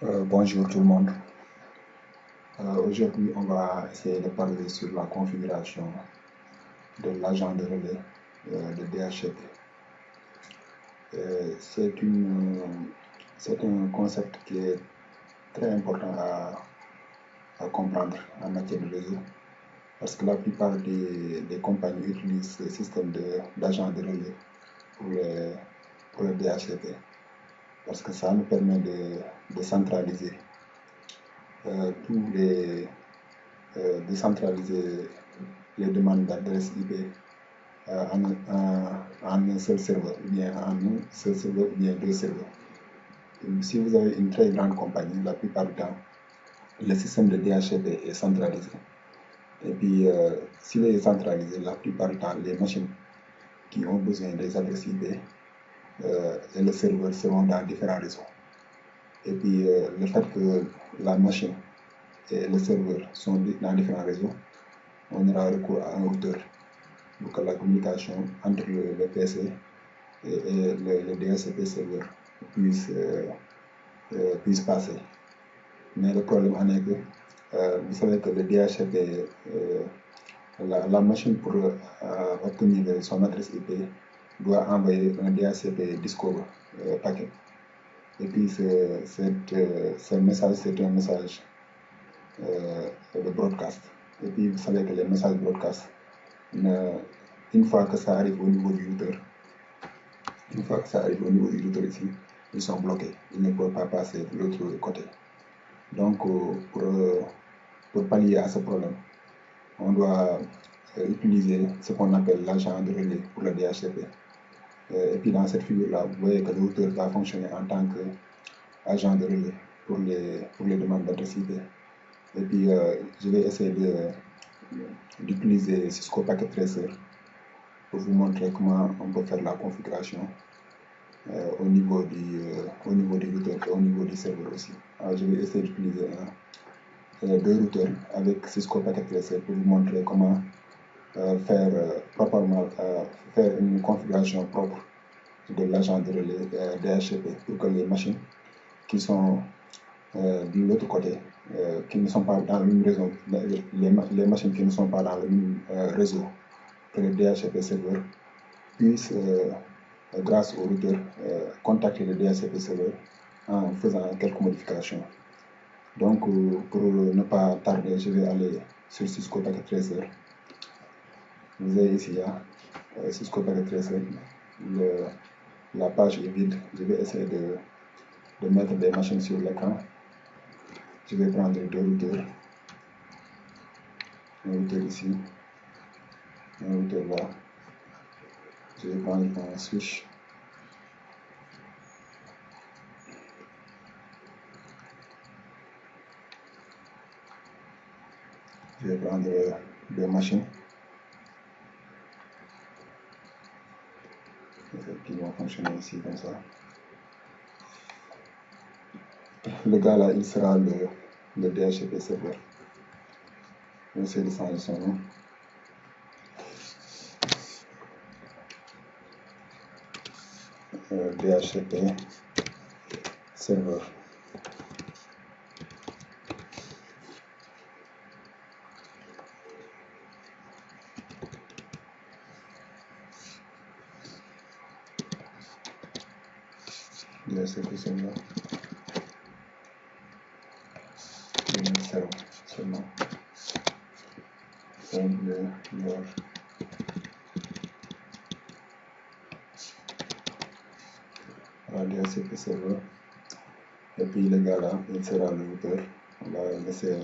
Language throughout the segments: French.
Bonjour tout le monde. Aujourd'hui, on va essayer de parler sur la configuration de l'agent de relais de DHCP. C'est un concept qui est très important à comprendre en matière de réseau parce que la plupart des compagnies utilisent ce système d'agent de relais pour le DHCP parce que ça nous permet de centraliser tous les décentraliser les demandes d'adresse IP en un seul serveur, ou bien en un seul serveur, ou bien deux serveurs. Si vous avez une très grande compagnie, la plupart du temps, le système de DHCP est centralisé. Et puis, s'il est centralisé, la plupart du temps, les machines qui ont besoin des adresses IP et le serveur seront dans différents réseaux. Et puis, le fait que la machine et le serveur sont dans différents réseaux, on aura recours à un routeur pour que la communication entre le PC et le DHCP serveur puisse passer. Mais le problème en est que vous savez que le DHCP, la machine pour obtenir son adresse IP doit envoyer un DHCP Discover packet. Et puis ce message, c'est un message de broadcast. Et puis vous savez que les messages broadcast, une fois que ça arrive au niveau du routeur, ici, ils sont bloqués. Ils ne peuvent pas passer de l'autre côté. Donc, pour pallier à ce problème, on doit utiliser ce qu'on appelle l'agent de relais pour le DHCP. Et puis, dans cette figure-là, vous voyez que le routeur va fonctionner en tant qu'agent de relais pour les demandes d'adresse IP. Et puis, je vais essayer d'utiliser Cisco Packet Tracer pour vous montrer comment on peut faire la configuration au niveau du routeur et au niveau du serveur aussi. Alors, je vais essayer d'utiliser deux routeurs avec Cisco Packet Tracer pour vous montrer comment faire une configuration propre de l'agent de relais DHCP pour que les machines qui sont de l'autre côté, qui ne sont pas dans le même réseau, les machines qui ne sont pas dans le même réseau que le DHCP serveur puissent, grâce au routeur, contacter le DHCP serveur en faisant quelques modifications. Donc, pour ne pas tarder, je vais aller sur Cisco Packet Tracer. Vous avez ici Cisco Packet Tracer. La page est vide. Je vais essayer de mettre des machines sur l'écran. Je vais prendre deux routeurs. Un routeur ici, un routeur là. Je vais prendre un switch. Je vais prendre deux machines qui vont fonctionner ici comme ça. Le gars là, il sera le DHCP serveur. Je vais essayer de changer son nom. DHCP serveur. DHCP serveur. Je vais mettre serveur seulement. Voilà, DHCP serveur. Et puis le gars là, il sera le routeur. On va laisser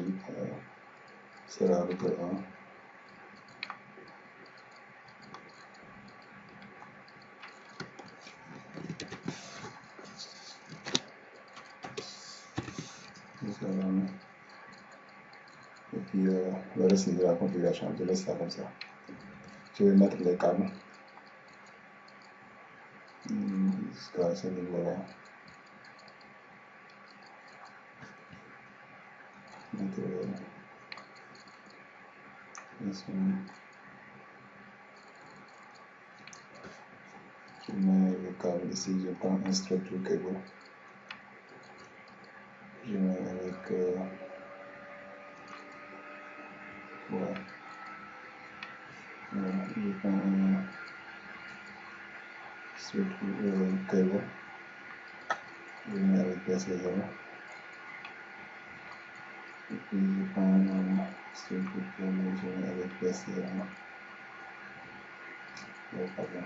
sera routeur 1. Et puis le reste de la configuration, je laisse ça comme ça. Je vais mettre les câbles jusqu'à ce niveau-là. Je mets le câble ici, je prends un structure cable. ouais, je prends un switch cable, je mets avec PC0, et puis je prends un switch cable, je mets avec PC1, pardon,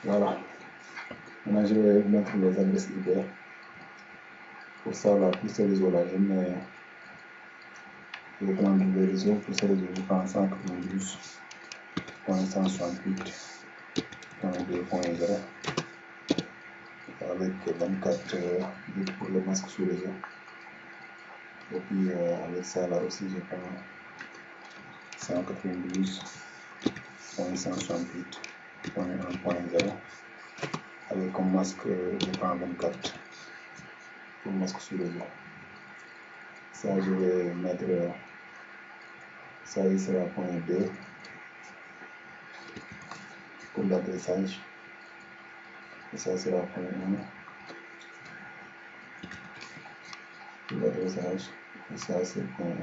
voilà. Maintenant, je vais mettre les adresses IP. Pour ça, là, pour ce réseau-là, je vais prendre le réseau. Pour ce réseau, je prends 192.168.2.0 avec 24 bits pour le masque sous réseau. Et puis, avec ça, là aussi, je prends 192.168.1.0 avec comme masque, je prends 24 pour le masque sous réseau. Ça, je vais mettre, ça, il sera point 2 pour l'adressage. Et ça sera point 1 pour l'adressage. Et ça, c'est point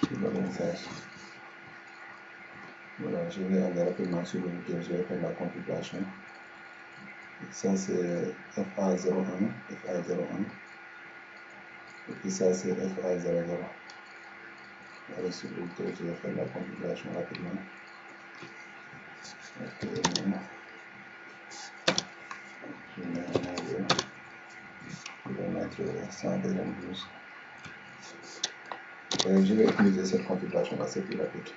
1 pour l'adressage. Voilà, je vais aller rapidement sur le lequel je vais faire la configuration. Ça, c'est FA01, FA01. Et puis ça, c'est FA00. Allez sur lequel je vais faire la configuration rapidement. Ok, je mets un réseau. Je vais mettre 192. Je vais utiliser cette configuration-là, c'est plus rapide.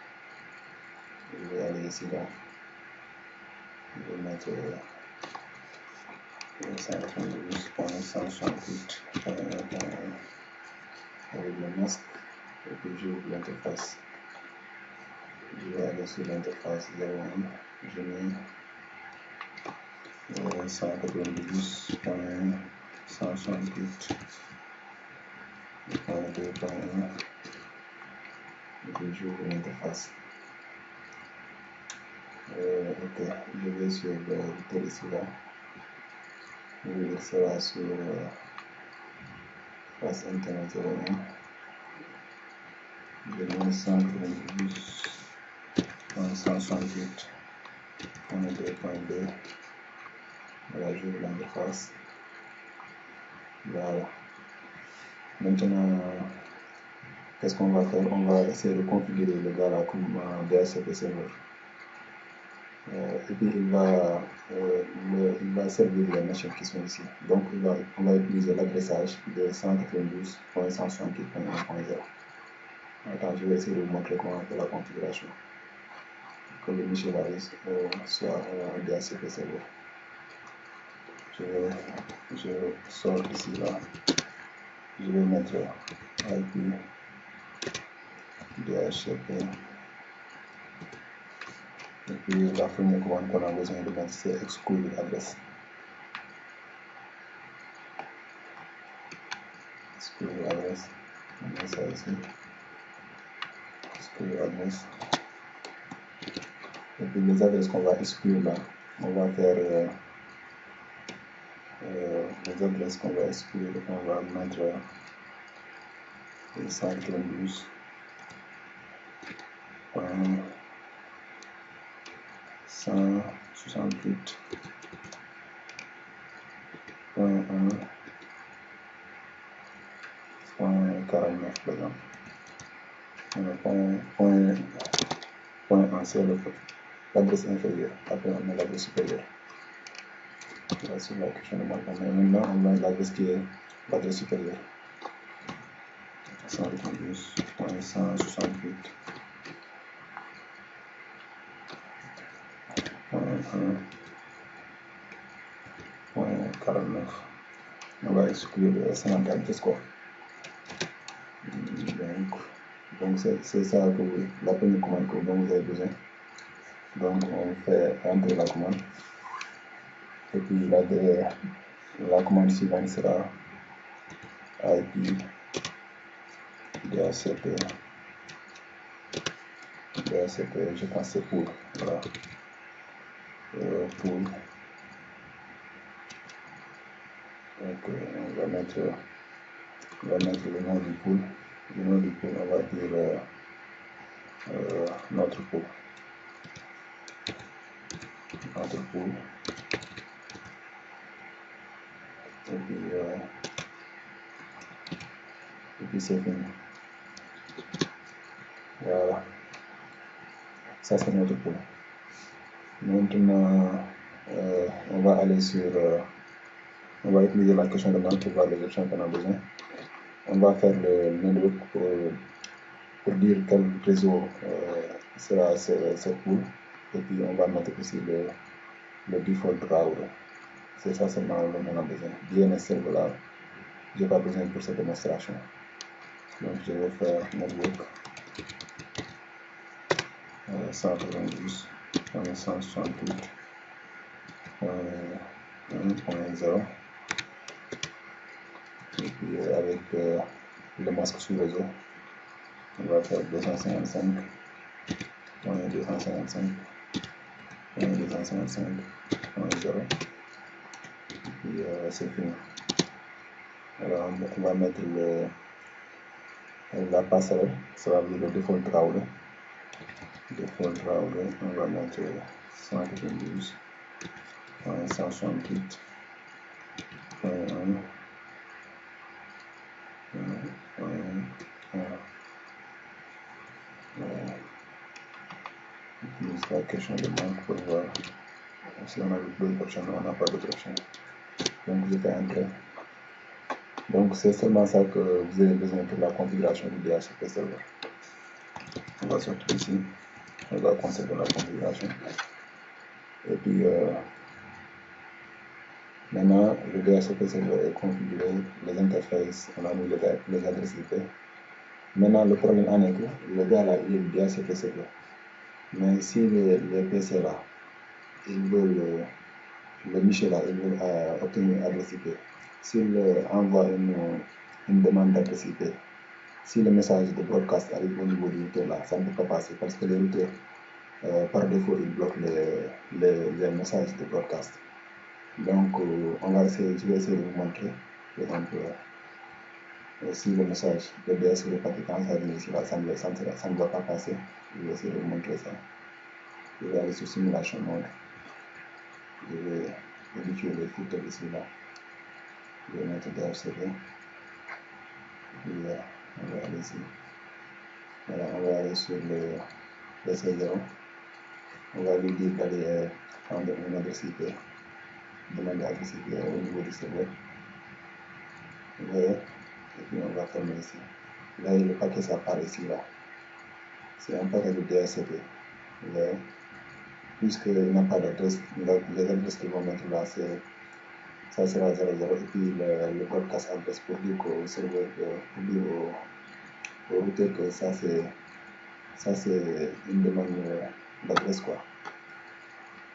Je vais aller ici, là. Je vais mettre 192.168.1 avec le masque. Et puis j'ouvre l'interface. Je vais aller sur l'interface 01. Je mets 192.168.2.1 et puis j'ouvre l'interface. Ok, je vais sur le routeur ici là. Je vais sera sur face internet 01. Je mets 192.168.2.2. Voilà, j'ouvre l'interface. Voilà. Maintenant, qu'est-ce qu'on va faire? On va essayer de configurer le gars là comme DHCP serveur. Et puis il va servir les machines qui sont ici. Donc on va utiliser l'adressage de 192.168.1.0. Attends, je vais essayer de vous montrer comment on fait la configuration. Que le Michel Harris soit un DHCP serveur. Je sors ici là. Je vais mettre IP DHCP. Et puis la première commande qu'on a besoin de mettre, c'est exclure adresse. Exclure adresse. On met ça ici. Exclure adresse. Et puis les adresses qu'on va exclure là, on va faire les adresses qu'on va exclure, on va mettre 192.168.1.49 par exemple. Point 1, c'est l'adresse inférieure, après on met l'adresse supérieure. Là, c'est la question de marquement. Maintenant, on met l'adresse qui est l'adresse supérieure. 192.168.1.49. On va exclure 50 adresses quoi. Donc c'est ça que la première commande dont vous avez besoin. Donc on fait entrer la commande. Et puis la commande suivante sera IP DHCP c'était, je pense, c'est pool. Voilà. Pool. Donc, on va mettre le nom du pool. Le nom du pool, on va dire notre pool. Notre pool. Et puis c'est fini. Voilà. Ça, c'est notre pool. Maintenant, on va aller sur. On va utiliser la question de demande pour voir les options qu'on a besoin. On va faire le network pour dire quel réseau sera cette pool. Et puis on va mettre aussi le default router. C'est ça seulement dont on a besoin. DNS server là, je n'ai pas besoin pour cette démonstration. Donc je vais faire network 192.168.1.0 et puis avec le masque sous réseau, on va faire 255.255.255.0 et puis c'est fini. Alors on va mettre la passerelle, ça va dire le default router. Default router, on va mettre 192.168.1.1. Utilise la question de banque pour voir si on a d'autres options. On n'a pas d'autres options. Donc je fais entrer. Donc c'est seulement ça que vous avez besoin pour la configuration du DHCP server. On va sortir ici. On va conserver la configuration. Et puis maintenant le DHCP server est configuré, les interfaces, on a mis les adresses IP. Maintenant le problème en est que le gars là il est du DHCP server. Mais si les PC là, ils veulent, le Michel là, ils veulent obtenir une adresse IP, s'il envoie une demande d'adresse IP, si le message de broadcast arrive au niveau du routeur là, ça ne peut pas passer parce que les routeurs, par défaut, ils bloquent les messages de broadcast. Donc, je vais essayer de vous montrer, par exemple, si le message de DS le paquet quand ça vient ici là, ça ne va pas passer. Je vais essayer de vous montrer ça. Je vais aller sur simulation mode. Je vais habituer les filtres ici là. Je vais mettre DHCP. Puis on va aller ici. Voilà, on va aller sur le PC0. On va lui dire d'aller prendre une adresse IP. Demander l'adresse IP au niveau du serveur. Et puis on va fermer ici. Là, le paquet ça part ici là. C'est un paquet de DHCP. Puisqu'il n'y a pas d'adresse, les adresses qu'ils vont mettre là, ça sera 00 et puis le broadcast adresse pour dire au serveur, pour dire au routeur que ça c'est une demande d'adresse quoi.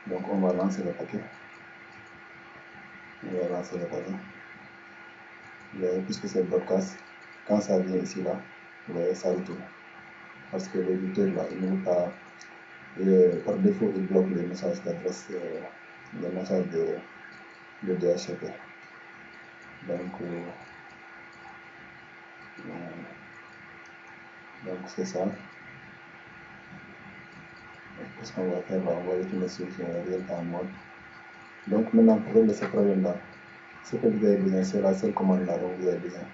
Donc on va lancer le paquet. Puisque c'est broadcast, quand ça vient ici là, ça retourne. Parce que le routeur là, il ne veut pas, par défaut, il bloque les messages d'adresse, les messages de DHCP. Donc c'est ça. Qu'est-ce qu'on va faire? On va retourner sur real-time mode. Donc maintenant pour régler ce problème là, ce que vous avez besoin, c'est la seule commande là dont vous avez besoin.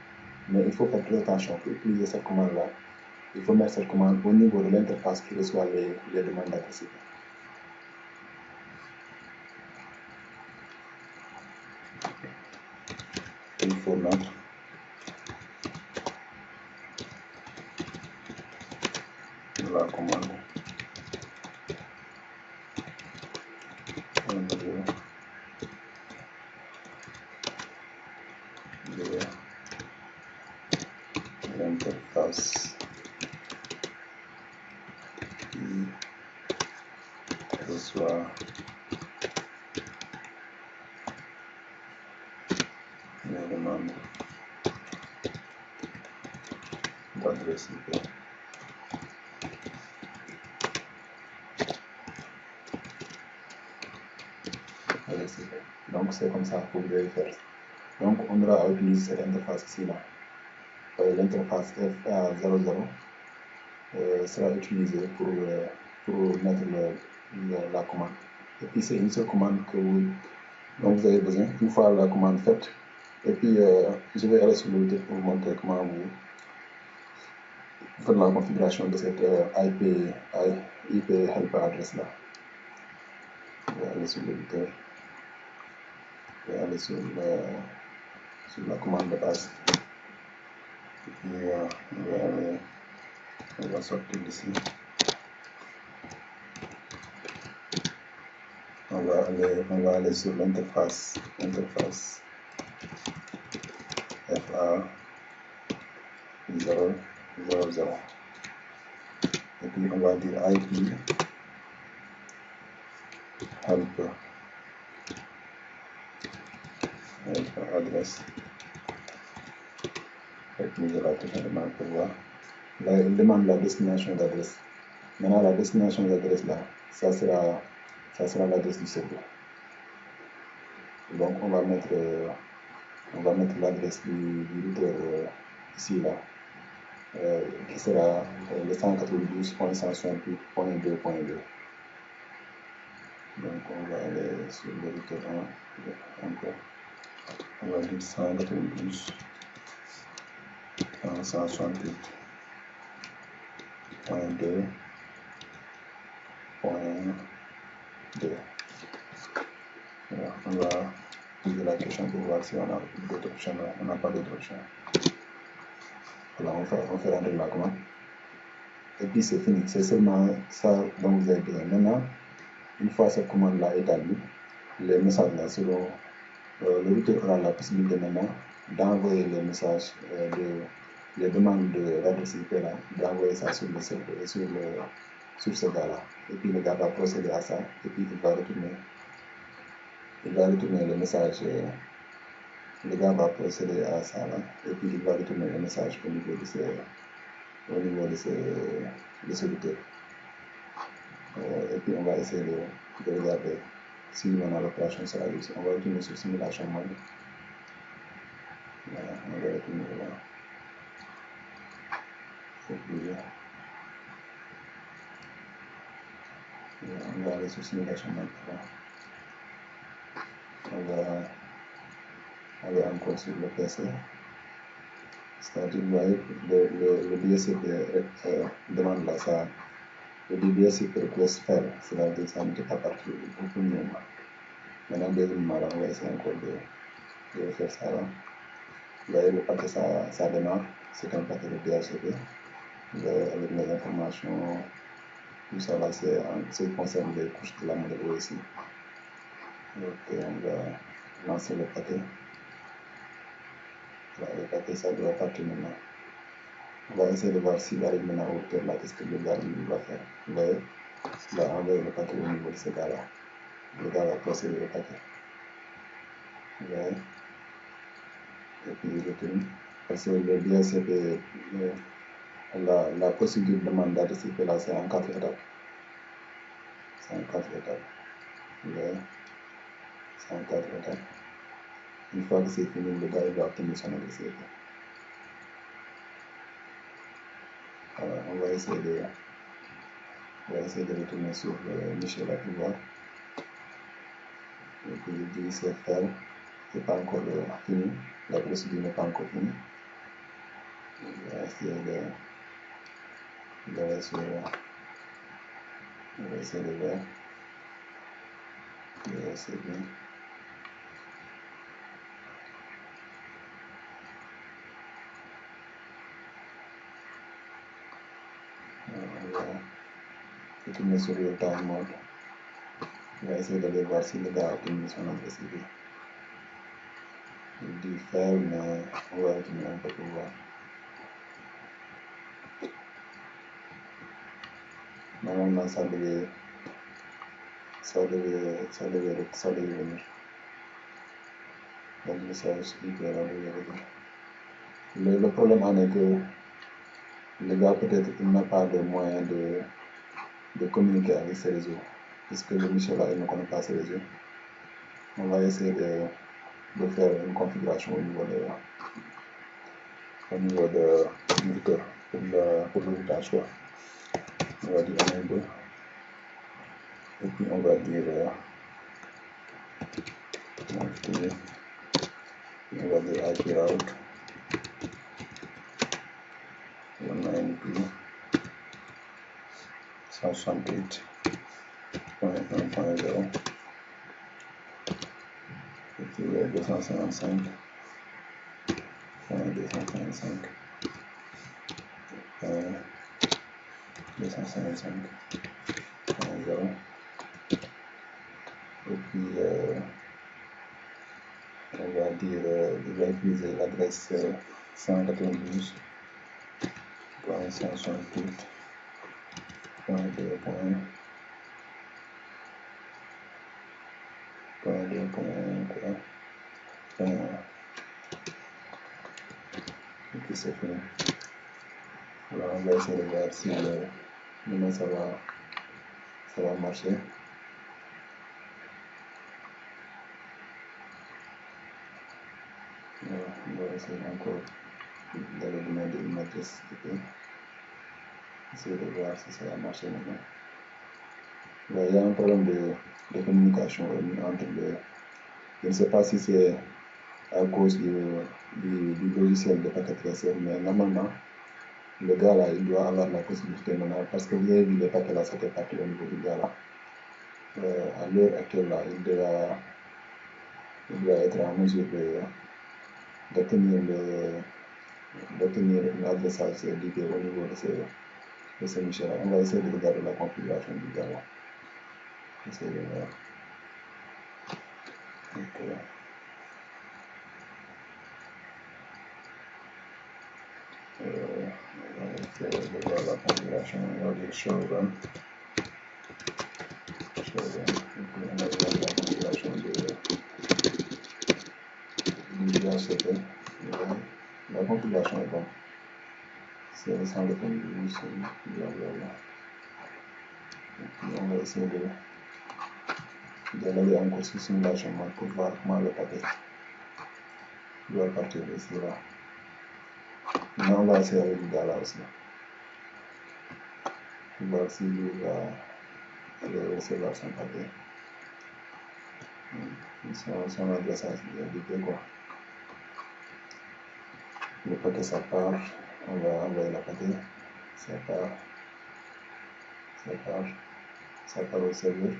Mais il faut faire très attention pour utiliser cette commande là. Il faut mettre cette commande au niveau de l'interface qui reçoit les demandes d'adresse. Il faut mettre la commande au niveau de l'interface qui reçoit les demandes d'adresse IP. participer. Donc c'est comme ça que vous devez faire. Donc on aura à utiliser cette interface ici là. L'interface FA00 sera utilisée pour mettre la commande. Et puis c'est une seule commande dont vous avez besoin. Une fois la commande faite, et puis je vais aller sur le web pour vous montrer comment vous faites la configuration de cette IP helper adresse là. Je vais aller sur l'éditeur, je vais aller sur la commande de base. Et puis on va sortir d'ici. On va aller sur l'interface FA000. Et puis on va dire IP helper adresse. Et puis je la demande pour voir. Là, il demande la destination d'adresse. Maintenant, la destination d'adresse là, ça sera l'adresse du serveur. Donc on va mettre l'adresse du routeur ici là, qui sera le 192.168.2.2. Donc on va aller sur le routeur 1 encore. On va dire 192.168.2.2. Voilà, on va poser la question pour voir si on a d'autres options. On n'a pas d'autres options. Voilà, on fait rentrer la commande. Et puis c'est fini. C'est seulement ça dont vous avez besoin. Maintenant, une fois cette commande-là établie, les messages là seront. Le routeur aura la possibilité maintenant d'envoyer les messages, les demandes d'adresse IP là, d'envoyer ça sur le serveur et sur ce gars-là. Et puis le gars va procéder à ça. Et puis il va retourner le message. Le gars va procéder à ça là, et puis il va retourner le message au niveau de ce routeur. Et puis on va essayer de regarder si l'opération sera réussie. On va retourner sur simulation mode. Voilà, on va retourner là. Et puis on va aller sur simulation mode. On va aller encore sur le PC. C'est-à-dire, vous voyez, le DSCP demande là ça. Le DSCP request fail, c'est-à-dire que ça n'était pas parti au premier moment. Maintenant, deuxièmement, on va essayer encore de faire ça là. Vous voyez, le paquet ça démarre, c'est un paquet de DHCP. Vous voyez, avec les informations, tout ça là, c'est ce qui concerne les couches de la modèle ici. Donc, on va lancer le paquet. Voilà, le paquet, ça doit partir maintenant. On va essayer de voir s'il arrive maintenant au hauteur là, qu'est-ce que le gars va faire. Vous voyez, il va envoyer le paquet au niveau de ce gars là. Le gars va procéder le paquet. Vous voyez. Et puis il retourne. Parce que le DHCP, la procédure de demande d'adresse IP là, c'est en 4 étapes. C'est en 4 étapes. Vous voyez. C'est en 4 étapes. Une fois que c'est fini, le gars il va obtenir son adresse IP. Voilà, on va essayer de retourner sur Michel là pour voir. Et puis il dit c'est fait. C'est pas encore fini. La procédure n'est pas encore finie. On va essayer d'aller sur. On va essayer de voir. C'est bien. On va retourner sur le time mode. On va essayer d'aller voir si le gars a obtenu son adresse IP. Il dit faire, mais on va retourner un peu pour voir. Normalement, ça devait venir. Donc, le message IP là devait venir. Le problème en est que le gars, peut-être, il n'a pas de moyen de communiquer avec ces réseaux. Puisque le Michel là, il ne connaît pas ces réseaux. On va essayer de faire une configuration au niveau du routeur pour le routage choix. On va dire 1 et 2. Et puis on va dire IP route 168.1.0 et puis 255.255.0 et puis on va dire il va utiliser l'adresse 198.2.1 et puis c'est fini. Alors on va essayer de voir si demain ça va marcher. Voilà, on va essayer encore d'aller demander une adresse IP. Essayer de voir si ça va marcher maintenant. Là, il y a un problème de communication entre les. Je ne sais pas si c'est à cause du logiciel de paquet traceur, mais normalement, le gars là, il doit avoir la possibilité maintenant, parce que vous avez vu les paquets là, c'était parti au niveau du gars là. À l'heure actuelle là, il doit être en mesure d'obtenir un adressage d'IP au niveau de ce Michel là. On va essayer de regarder la configuration du gars là. Essayer de voir. Donc, on va essayer de voir la configuration. On va dire show run. Et puis on va voir la configuration du DHCP. La configuration est bonne. C'est le centre de contribution. Blablabla. Et puis on va essayer d'aller encore sur simulation pour voir comment le paquet doit partir d'ici là. Maintenant on va essayer avec le gars là aussi. Pour voir si lui va aller recevoir son paquet. Son adressage d'IP quoi. Le paquet ça part, on va envoyer le paquet, ça part au serveur,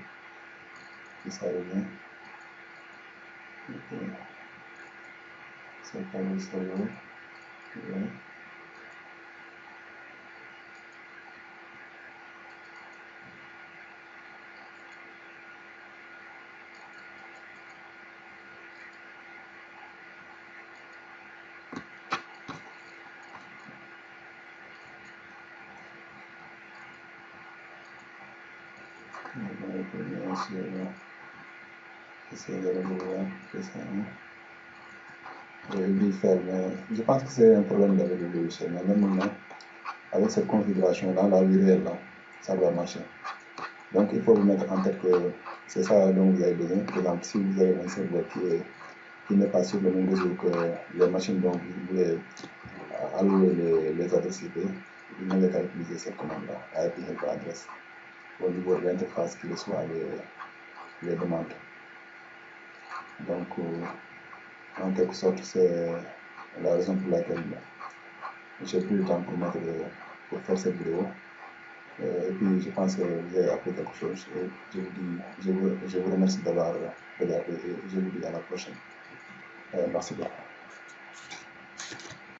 puis ça revient, et puis ça part au serveur, ouais. On va bien sûr essayer de revoir que ça. Je pense que c'est un problème avec le logiciel, mais normalement, avec cette configuration dans la vie réelle, là, ça va marcher. Donc il faut vous mettre en tête que c'est ça dont vous avez besoin. Par exemple, si vous avez un serveur qui n'est pas sur le même réseau que les machines dont vous voulez allouer les adresses IP, vous n'avez qu'à utiliser cette commande-là, IP help address, au niveau de l'interface qui reçoit les demandes. Donc, en quelque sorte, c'est la raison pour laquelle j'ai pris le temps pour faire cette vidéo. Et puis, je pense que vous avez appris quelque chose. Et je vous remercie d'avoir regardé et je vous dis à la prochaine. Merci beaucoup.